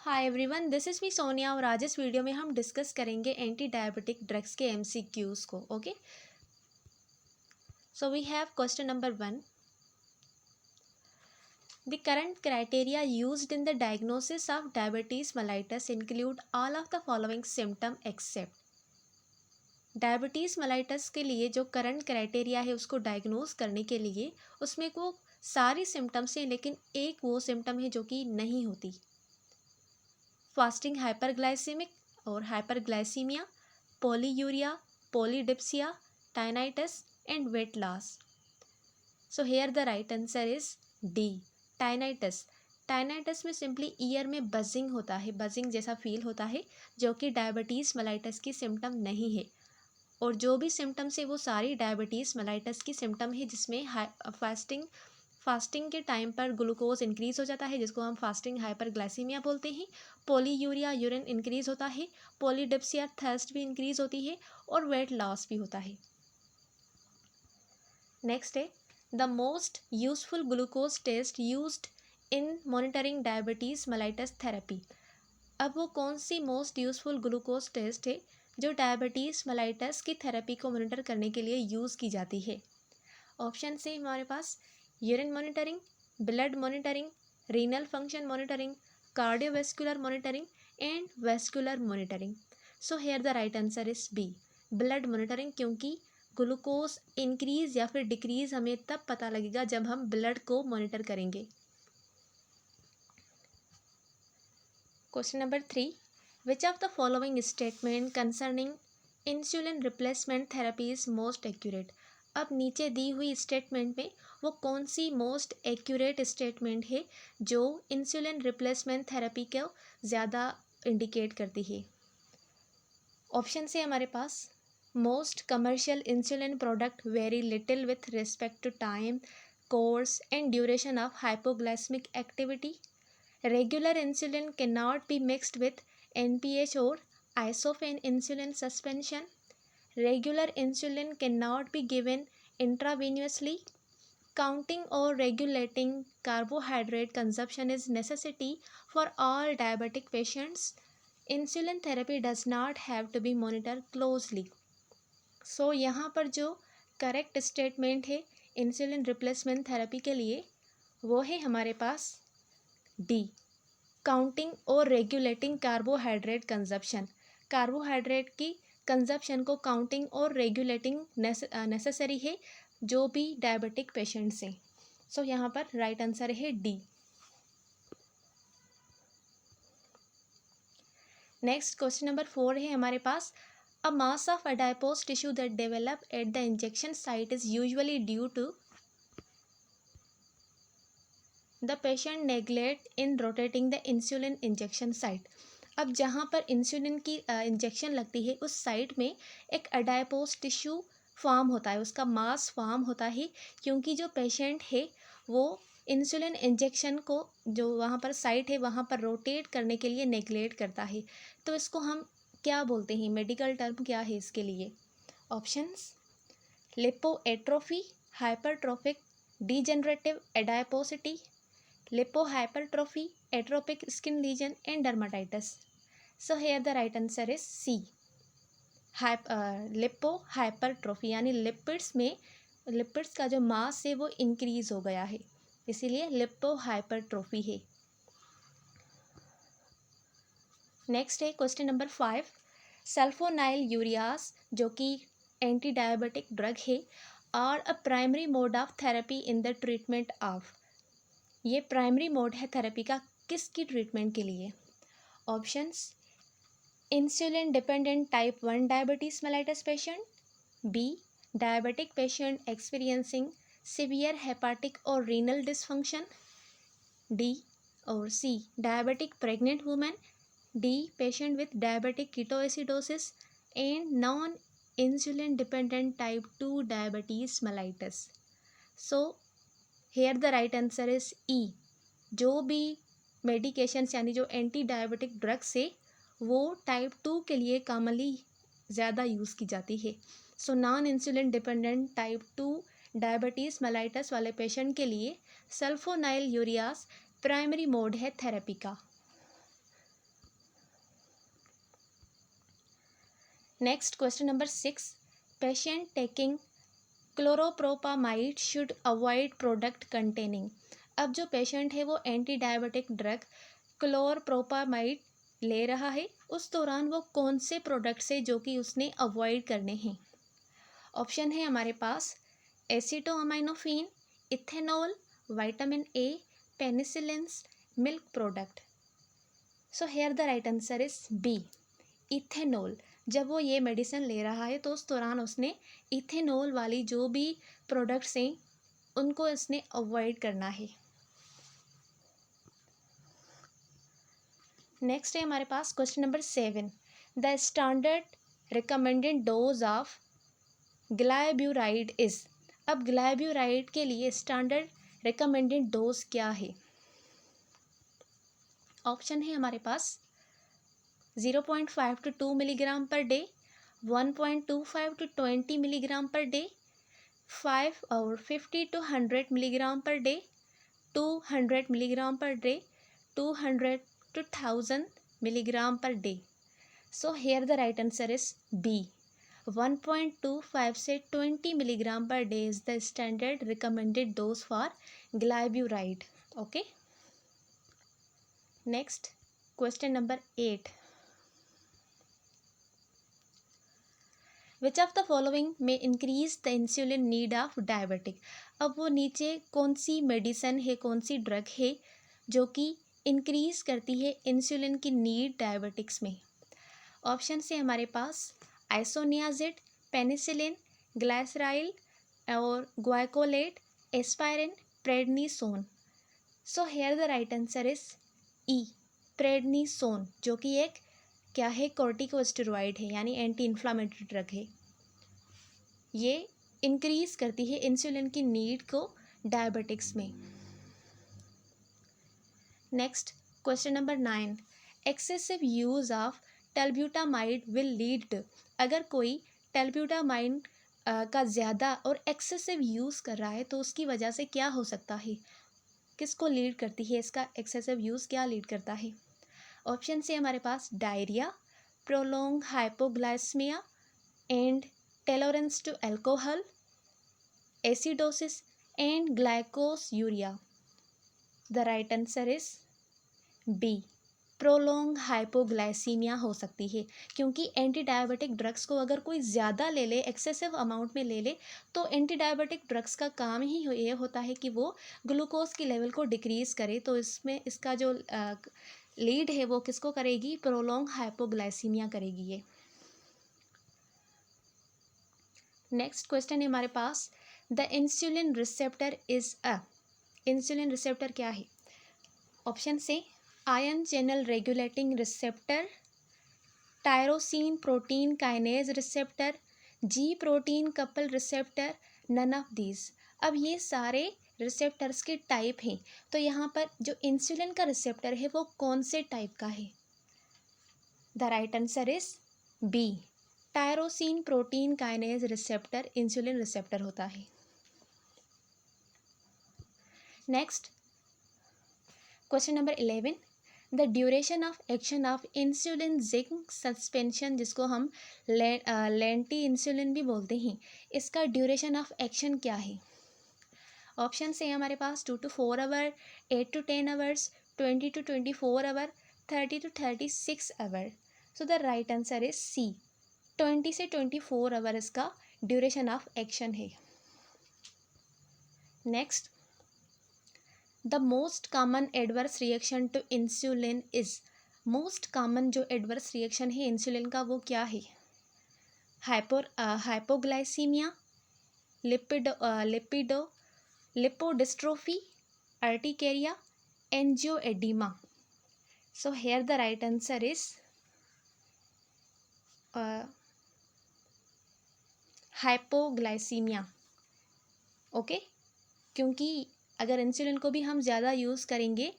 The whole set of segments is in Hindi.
Hi everyone, this is me Sonia और आज इस वीडियो में हम डिस्कस करेंगे एंटी डायबिटिक ड्रग्स के एमसीक्यूज़ को। Okay, so we have question number 1। The current criteria used in the diagnosis of diabetes mellitus include all of the following symptom except. Diabetes mellitus के लिए जो करंट क्राइटेरिया है उसको डायग्नोज करने के लिए उसमें वो सारी सिम्टम्स हैं, लेकिन एक वो सिम्टम है जो कि नहीं होती। फास्टिंग हाइपरग्लाइसेमिक और hyperglycaemia, polyuria, polydipsia, tinnitus, and weight loss. So here the right answer is D. Tinnitus. Tinnitus में सिंपली ईयर में बजिंग होता है, बजिंग जैसा फील होता है, जो कि डायबिटीज़ मेलाइटस की सिम्टम नहीं है। और जो भी सिम्टम्स है वो सारी डायबिटीज़ मेलाइटस की सिम्टम है, जिसमें फास्टिंग के टाइम पर ग्लूकोज इंक्रीज हो जाता है, जिसको हम फास्टिंग हाइपरग्लाइसीमिया बोलते हैं। पोलीयूरिया, यूरिन इंक्रीज होता है। पोलीडिप्सिया, थर्स्ट भी इंक्रीज होती है। और वेट लॉस भी होता है। नेक्स्ट है the most useful glucose test used in monitoring diabetes mellitus therapy. अब वो कौन सी मोस्ट यूजफुल ग्लूकोज टेस्ट है जो डायबिटीज़ मेलाइटस की थेरेपी को मॉनिटर करने के लिए यूज़ की जाती है। ऑप्शन से हमारे पास urine monitoring, blood monitoring, renal function monitoring, cardiovascular monitoring and vascular monitoring. So here the right answer is B, blood monitoring, क्योंकि ग्लूकोज इंक्रीज या फिर डिक्रीज हमें तब पता लगेगा जब हम ब्लड को मॉनिटर करेंगे। Question number 3, which of the following statement concerning insulin replacement therapy is most accurate. अब नीचे दी हुई स्टेटमेंट में वो कौन सी मोस्ट एक्यूरेट स्टेटमेंट है जो इंसुलिन रिप्लेसमेंट थेरेपी को ज़्यादा इंडिकेट करती है। ऑप्शन से हमारे पास most commercial insulin product very little with respect to time, course and duration of hypoglycaemic activity. Regular insulin cannot be mixed with NPH or isophene insulin suspension. Regular insulin cannot be given intravenously. Counting or regulating carbohydrate consumption is necessity for all diabetic patients. Insulin therapy does not have to be monitored closely. So यहाँ पर जो करेक्ट स्टेटमेंट है इंसुलिन रिप्लेसमेंट थेरेपी के लिए वो है हमारे पास डी, काउंटिंग और रेगुलेटिंग कार्बोहाइड्रेट कंजप्शन। कार्बोहाइड्रेट की कंजप्शन को काउंटिंग और रेगुलेटिंग नेसेसरी है जो भी डायबिटिक पेशेंट्स हैं। सो यहाँ पर राइट आंसर है डी। नेक्स्ट क्वेश्चन नंबर 4 है हमारे पास, a mass of adipose tissue that develop at the injection site is usually due to the patient neglect in rotating the insulin injection site. अब जहाँ पर इंसुलिन की इंजेक्शन लगती है उस साइट में एक अडाइपोज टिश्यू फॉर्म होता है, उसका मास फॉर्म होता है, क्योंकि जो पेशेंट है वो इंसुलिन इंजेक्शन को जो वहाँ पर साइट है वहाँ पर रोटेट करने के लिए नेग्लेक्ट करता है। तो इसको हम क्या बोलते हैं, मेडिकल टर्म क्या है इसके लिए। Options lipoatrophy, hypertrophic degenerative adiposity, lipohypertrophy, atrophic skin lesion and dermatitis. So here the right answer is C, lipohypertrophy, यानी लिपिड्स में लिपिड्स का जो मास है वो इंक्रीज हो गया है, इसीलिए लिपोहाइपरट्रोफी है। नेक्स्ट है क्वेश्चन नंबर 5, सल्फोनाइल यूरियास जो कि एंटी डायबिटिक ड्रग है और a primary mode of therapy in the treatment of. ये प्राइमरी मोड है थेरेपी का किसकी ट्रीटमेंट के लिए। Options insulin dependent type 1 diabetes mellitus patient, B diabetic patient experiencing severe hepatic और रीनल डिसफंक्शन, डी और C diabetic pregnant women, D patient with diabetic ketoacidosis and non insulin dependent type 2 diabetes mellitus. So here the right answer is E, जो भी मेडिकेशंस यानी जो एंटी डायबिटिक ड्रग्स है वो टाइप 2 के लिए कॉमनली ज़्यादा यूज़ की जाती है। So non insulin dependent type 2 diabetes mellitus वाले पेशेंट के लिए सल्फोनाइल यूरियास प्राइमरी मोड है थेरेपी का। Next question number 6, patient taking chlorpropamide should avoid product containing. अब जो पेशेंट है वो एंटी डायबिटिक ड्रग क्लोरोप्रोपामाइड ले रहा है, उस दौरान वो कौन से प्रोडक्ट से जो कि उसने अवॉइड करने हैं। ऑप्शन है हमारे पास acetaminophen, ethanol, vitamin A, penicillins, milk product. So here the right answer is B, ethanol. जब वो ये मेडिसिन ले रहा है तो उस दौरान उसने इथेनॉल वाली जो भी प्रोडक्ट्स हैं उनको इसने अवॉइड करना है। नेक्स्ट है हमारे पास question number 7, the standard recommended dose of glyburide is. अब ग्लाइब्यूराइड के लिए स्टैंडर्ड रिकमेंडेड डोज क्या है। ऑप्शन है हमारे पास 0.5 to 2 milligram per day, 1.25 to 20 milligram per day, 5 और 50 to 100 milligram per day, 200 milligram per day, 200 to 1000 milligram per day. So here the right answer is B, 1.25 से 20 milligram per day is the standard recommended dose for glyburide. Okay, next question number 8, which of the following में increase the insulin need of diabetic. अब वो नीचे कौन सी मेडिसिन है, कौन सी ड्रग है जो कि इंक्रीज करती है इंसुलिन की नीड डायबिटिक्स में। ऑप्शन से हमारे पास आइसोनियाजिड, पेनिसिलिन, ग्लाइसराइल और guaiacolate, aspirin, prednisone. So here the right answer is E, prednisone, जो कि एक क्या है, कॉर्टिकोस्टेरॉइड है, यानी एंटी इन्फ्लामेटरी ड्रग है। ये इंक्रीज करती है इंसुलिन की नीड को डायबिटिक्स में। Next question number 9, excessive use of tolbutamide will lead to. अगर कोई टेलब्यूटामाइड का ज़्यादा और एक्सेसिव यूज़ कर रहा है तो उसकी वजह से क्या हो सकता है, किसको लीड करती है, इसका एक्सेसिव यूज़ क्या लीड करता है। ऑप्शन से हमारे पास diarrhoea, prolong hypoglycaemia and tolerance to alcohol, acidosis and glycosuria. The right answer is B, prolong hypoglycaemia हो सकती है, क्योंकि एंटी डायबिटिक ड्रग्स को अगर कोई ज़्यादा ले ले, एक्सेसिव अमाउंट में ले ले, तो एंटी डायबिटिक ड्रग्स का काम ही ये होता है कि वो ग्लूकोज की लेवल को डिक्रीज़ करे। तो इसमें इसका जो लीड है वो किसको करेगी, प्रोलॉन्ग हाइपोग्लाइसीमिया करेगी ये। नेक्स्ट क्वेश्चन है हमारे पास, the insulin receptor is a. Insulin receptor क्या है। ऑप्शन से ion channel regulating receptor, tyrosine protein kinase receptor, G protein couple receptor, none of these. अब ये सारे रिसेप्टर्स के टाइप हैं, तो यहाँ पर जो इंसुलिन का रिसेप्टर है वो कौन से टाइप का है। The right answer is B, tyrosine protein kinase receptor insulin receptor होता है। Next question number 11, the duration of action of insulin zinc suspension, जिसको हम लेंटी इंसुलिन भी बोलते हैं, इसका ड्यूरेशन ऑफ एक्शन क्या है। ऑप्शन से हमारे पास 2 to 4 hour, 8 to 10 hours, 20 to 24 hour, 30 to 36 hour. So the right answer is C, 20 से 24 आवर इसका ड्यूरेशन ऑफ एक्शन है। Next, the most common adverse reaction to insulin is. Most common जो एडवर्स रिएक्शन है इंसुलिन का वो क्या है। Hypoglycaemia, lipodystrophy, urticaria, angioedema. So here the right answer is hypoglycaemia. Okay, क्योंकि अगर इंसुलिन को भी हम ज़्यादा यूज़ करेंगे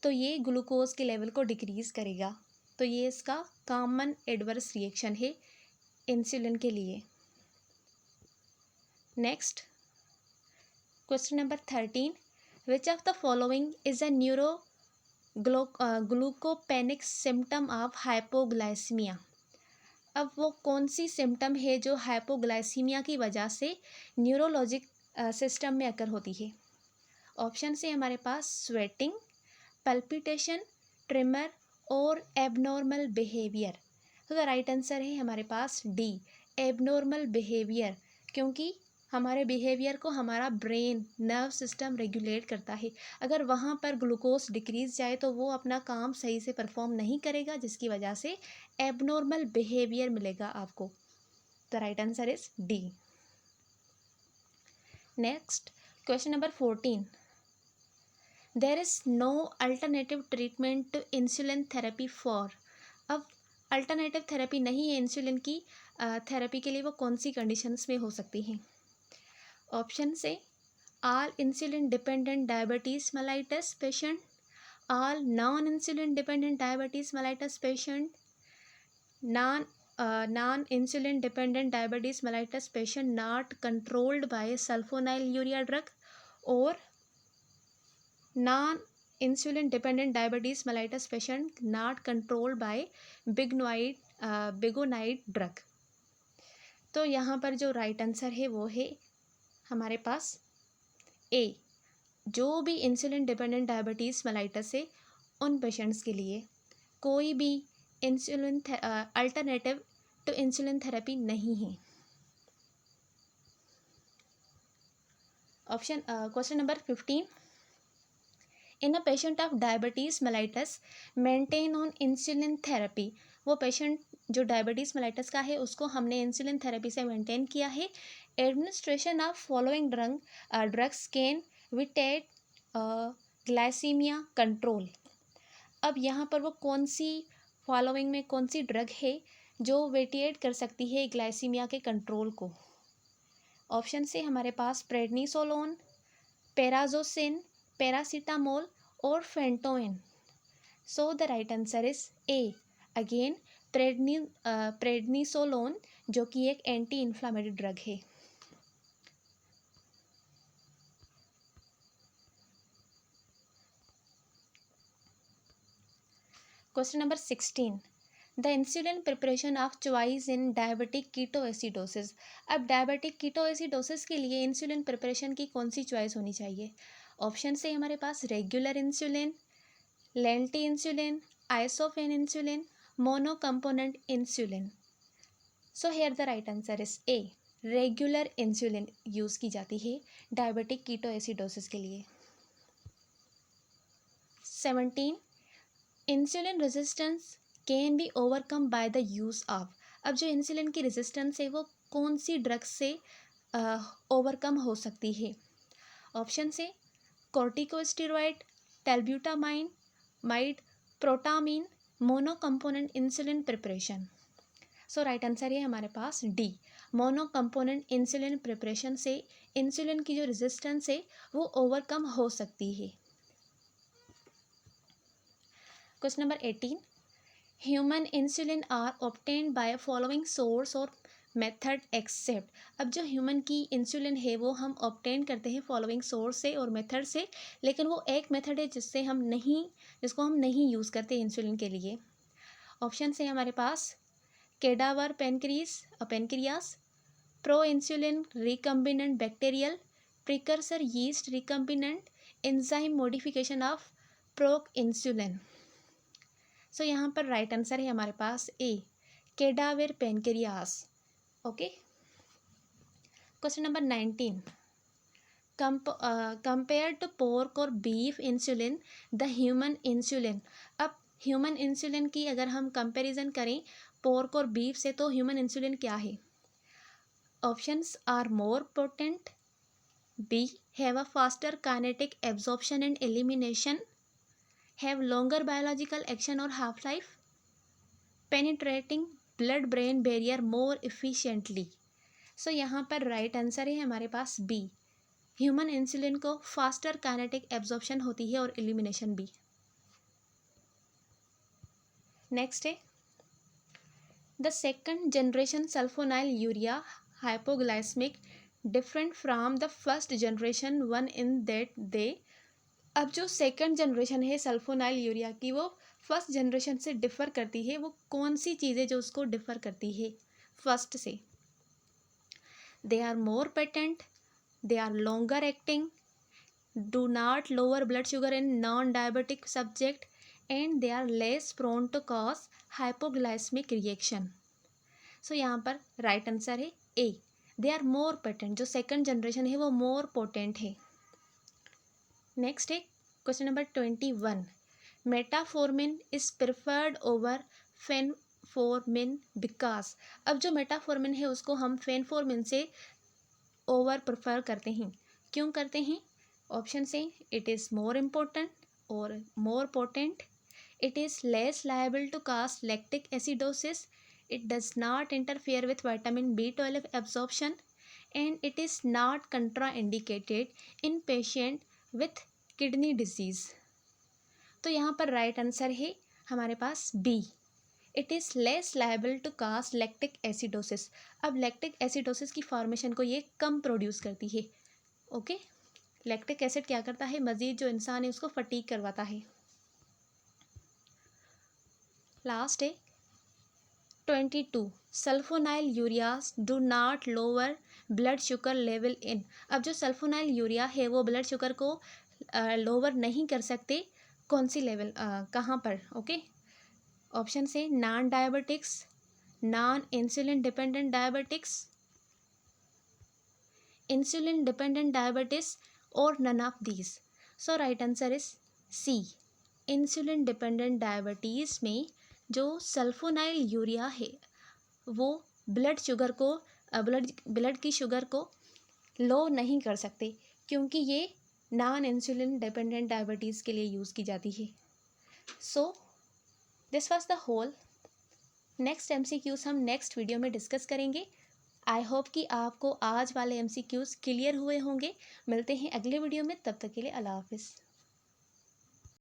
तो ये ग्लूकोज के लेवल को डिक्रीज़ करेगा, तो ये इसका कॉमन एडवर्स रिएक्शन है इंसुलिन के लिए। Next question number 13, which of the following is a glucopenic symptom of hypoglycaemia. अब वो कौन सी सिम्टम है जो हाइपोग्लाइसीमिया की वजह से न्यूरोलॉजिक सिस्टम में अकर होती है? ऑप्शन से हमारे पास स्वेटिंग, पल्पिटेशन, ट्रिमर और एबनॉर्मल बिहेवियर। तो द राइट आंसर है हमारे पास डी, एबनॉर्मल बिहेवियर, क्योंकि हमारे बिहेवियर को हमारा ब्रेन नर्व सिस्टम रेगुलेट करता है। अगर वहाँ पर ग्लूकोज डिक्रीज जाए तो वो अपना काम सही से परफॉर्म नहीं करेगा, जिसकी वजह से एबनॉर्मल बिहेवियर मिलेगा आपको। The right answer is D. Next question number 14, there is no alternative treatment to insulin therapy for. अब अल्टरनेटिव थेरेपी नहीं है इंसुलिन की थेरेपी के लिए, वो कौन सी कंडीशंस में हो सकती हैं? ऑप्शन से all insulin dependent diabetes mellitus patient, all non insulin dependent diabetes mellitus patient, non insulin dependent diabetes mellitus patient not controlled by sulfonylurea drug, or non insulin dependent diabetes mellitus patient not controlled by bigonide drug। तो यहाँ पर जो राइट आंसर है वो है हमारे पास ए, जो भी इंसुलिन डिपेंडेंट डायबिटीज़ मेलाइटस है उन पेशेंट्स के लिए कोई भी insulin alternative to insulin therapy नहीं है। Option question number 15, in a patient of diabetes mellitus maintain on insulin therapy. वो पेशेंट जो डायबिटीज़ मेलाइटस का है उसको हमने इंसुलिन थेरेपी से मेंटेन किया है। Administration of following drugs can vitiate glycaemia control. अब यहाँ पर वो कौन सी फॉलोइंग में कौन सी ड्रग है जो वेटिएट कर सकती है ग्लाइसीमिया के कंट्रोल को? ऑप्शन से हमारे पास प्रेडनिसोलोन, पेराजोसिन, पैरासीटामोल और phenytoin. So the right answer is A, again prednisolone, जो कि एक एंटी इन्फ्लामेटरी ड्रग है। Question number 16, the insulin preparation of choice in diabetic ketoacidosis. अब डायबिटिक कीटोएसिडोसिस के लिए इंसुलिन प्रिपरेशन की कौन सी चॉइस होनी चाहिए? ऑप्शन से हमारे पास regular insulin, lente insulin, isophane insulin, mono component insulin. So here the right answer is A, regular insulin use की जाती है डायबिटिक कीटोएसिडोसिस के लिए। 17, insulin resistance can be overcome by the use of. अब जो इंसुलिन की रेजिस्टेंस है वो कौन सी ड्रग से ओवरकम हो सकती है? ऑप्शन से कॉर्टिकोस्टेरॉइड, टेलब्यूटामाइन, माइड, protamine, mono component insulin preparation. So right answer है हमारे पास D, mono component insulin preparation से इंसुलिन की जो रेजिस्टेंस है वो ओवरकम हो सकती है। Question number 18, human insulin are obtained by following source और मेथड एक्सेप्ट। अब जो ह्यूमन की इंसुलिन है वो हम ऑब्टेन करते हैं फॉलोइंग सोर्स से और मेथड से, लेकिन वो एक मेथड है जिसको हम नहीं यूज़ करते इंसुलिन के लिए। ऑप्शन से हमारे पास cadaver pancreas, pro insulin recombinant bacterial, precursor yeast recombinant, enzyme modification of pork insulin. So यहाँ पर राइट आंसर है हमारे पास A, cadaver pancreas. Okay. Question number 19, compare to pork और beef insulin the human insulin. अब ह्यूमन इंसुलिन की अगर हम कंपैरिजन करें पोर्क और बीफ से तो ह्यूमन इंसुलिन क्या है? Options are more potent, B have a faster kinetic absorption and elimination, have longer biological action और half life, penetrating blood brain barrier more efficiently. So यहाँ पर राइट आंसर है हमारे पास बी, ह्यूमन इंसुलिन को फास्टर काइनेटिक एब्जॉर्प्शन होती है और एलिमिनेशन भी। नेक्स्ट है the second generation sulphonyl urea hypoglycaemic different from the first generation one in that they. अब जो सेकंड जनरेशन है सल्फोनाइल यूरिया की वो फर्स्ट जनरेशन से डिफ़र करती है, वो कौन सी चीज़ें जो उसको डिफ़र करती है फर्स्ट से? They are more potent, they are longer acting, do not lower blood sugar in non-diabetic subject, and they are less prone to cause hypoglycemic reaction. So यहाँ पर राइट आंसर है A, they are more potent. जो सेकंड जनरेशन है वो मोर पोटेंट है। नेक्स्ट है question number 21, metformin is preferred over phenformin because. अब जो मेटाफॉर्मिन है उसको हम फेनफोर्मिन से ओवर प्रेफर करते हैं, क्यों करते हैं? ऑप्शन से इट इज़ मोर इम्पोर्टेंट और more potent, it is less liable to cause lactic acidosis, it does not interfere with vitamin B12 absorption, and it is not contraindicated in patient with kidney disease. तो यहाँ पर राइट आंसर है हमारे पास B, it is less liable to cause lactic acidosis. अब लैक्टिक एसिडोसिस की फॉर्मेशन को ये कम प्रोड्यूस करती है। ओके, लैक्टिक एसिड क्या करता है? मज़ीद जो इंसान है उसको फटीग करवाता है। लास्ट है 22, sulfonyl ureas do not lower blood sugar level in. अब जो सल्फोनाइल यूरिया है वो ब्लड शुगर को लोअर नहीं कर सकते, कौन सी लेवल, कहाँ पर? ओके, ऑप्शन से non diabetics, non insulin dependent diabetics, insulin dependent diabetes, और none of these. So right answer is C, insulin dependent diabetes में जो सल्फोनाइल यूरिया है वो ब्लड शुगर को ब्लड की शुगर को लो नहीं कर सकते, क्योंकि ये नॉन इंसुलिन डिपेंडेंट डायबिटीज़ के लिए यूज़ की जाती है। So this was the whole. नेक्स्ट MCQs हम नेक्स्ट वीडियो में डिस्कस करेंगे। आई होप कि आपको आज वाले MCQs क्लियर हुए होंगे। मिलते हैं अगले वीडियो में, तब तक के लिए अल्लाह हाफिज़।